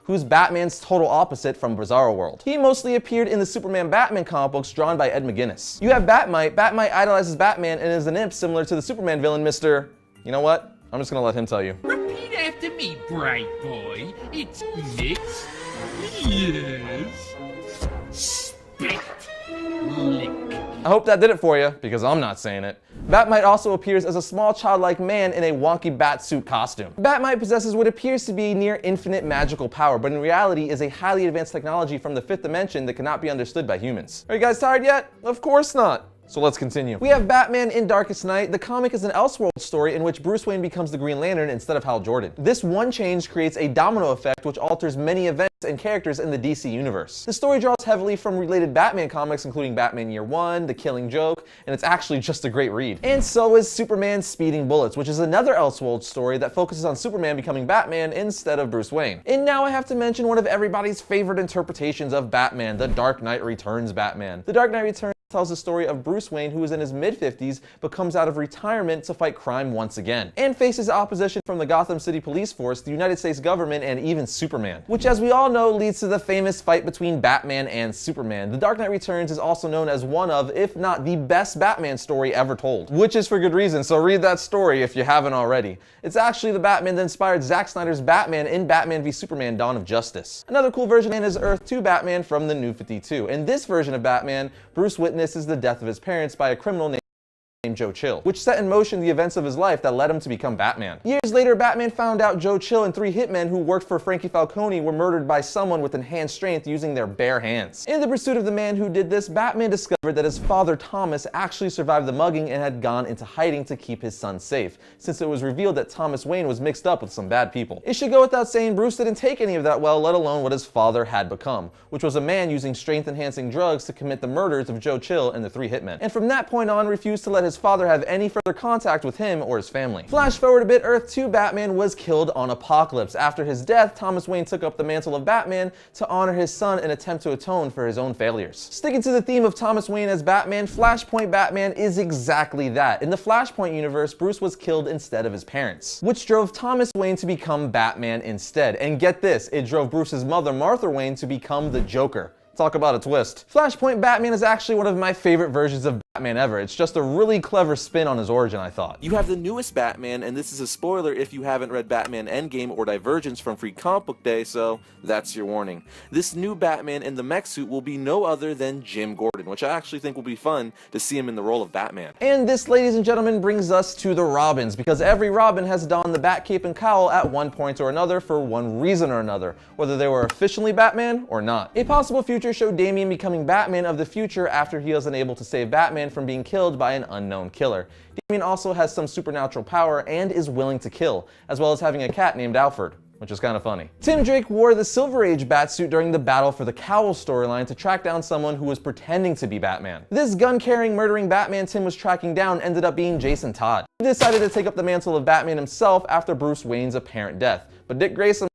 who's Batman's total opposite from Bizarro World. He mostly appeared in the Superman Batman comic books drawn by Ed McGuinness. You have Batmite. Batmite idolizes Batman and is an imp similar to the Superman villain, Mr. You know what? I'm just gonna let him tell you. Repeat after me, bright boy. It's mix. Yes. Spit. Lick. I hope that did it for you, because I'm not saying it. Batmite also appears as a small childlike man in a wonky batsuit costume. Batmite possesses what appears to be near infinite magical power, but in reality is a highly advanced technology from the 5th dimension that cannot be understood by humans. Are you guys tired yet? Of course not. So let's continue. We have Batman in Darkest Night. The comic is an Elseworld story in which Bruce Wayne becomes the Green Lantern instead of Hal Jordan. This one change creates a domino effect which alters many events and characters in the DC universe. The story draws heavily from related Batman comics including Batman Year One, The Killing Joke, and it's actually just a great read. And so is Superman Speeding Bullets, which is another Elseworld story that focuses on Superman becoming Batman instead of Bruce Wayne. And now I have to mention one of everybody's favorite interpretations of Batman, The Dark Knight Returns Batman. The Dark Knight Returns tells the story of Bruce Wayne, who is in his mid-50s but comes out of retirement to fight crime once again, and faces opposition from the Gotham City Police Force, the United States government, and even Superman, which as we all know leads to the famous fight between Batman and Superman. The Dark Knight Returns is also known as one of, if not the best Batman story ever told, which is for good reason, so read that story if you haven't already. It's actually the Batman that inspired Zack Snyder's Batman in Batman v Superman: Dawn of Justice. Another cool version is Earth 2 Batman from the New 52. In this version of Batman, Bruce witnesses the death of his parents by a criminal named Joe Chill, which set in motion the events of his life that led him to become Batman. Years later, Batman found out Joe Chill and 3 hitmen who worked for Frankie Falcone were murdered by someone with enhanced strength using their bare hands. In the pursuit of the man who did this, Batman discovered that his father Thomas actually survived the mugging and had gone into hiding to keep his son safe, since it was revealed that Thomas Wayne was mixed up with some bad people. It should go without saying Bruce didn't take any of that well, let alone what his father had become, which was a man using strength-enhancing drugs to commit the murders of Joe Chill and the 3 hitmen, and from that point on refused to let his father have any further contact with him or his family. Flash forward a bit, Earth 2 Batman was killed on Apokolips. After his death, Thomas Wayne took up the mantle of Batman to honor his son and attempt to atone for his own failures. Sticking to the theme of Thomas Wayne as Batman, Flashpoint Batman is exactly that. In the Flashpoint universe, Bruce was killed instead of his parents, which drove Thomas Wayne to become Batman instead. And get this, it drove Bruce's mother, Martha Wayne, to become the Joker. Talk about a twist. Flashpoint Batman is actually one of my favorite versions of Batman ever. It's just a really clever spin on his origin, I thought. You have the newest Batman, and this is a spoiler if you haven't read Batman Endgame or Divergence from Free Comic Book Day, so that's your warning. This new Batman in the mech suit will be no other than Jim Gordon, which I actually think will be fun to see him in the role of Batman. And this, ladies and gentlemen, brings us to the Robins, because every Robin has donned the bat cape and cowl at one point or another for one reason or another, whether they were officially Batman or not. A possible future showed Damian becoming Batman of the future after he was unable to save Batman from being killed by an unknown killer. Damian also has some supernatural power and is willing to kill, as well as having a cat named Alfred, which is kind of funny. Tim Drake wore the Silver Age batsuit during the Battle for the Cowl storyline to track down someone who was pretending to be Batman. This gun-carrying, murdering Batman Tim was tracking down ended up being Jason Todd. He decided to take up the mantle of Batman himself after Bruce Wayne's apparent death, but Dick Grayson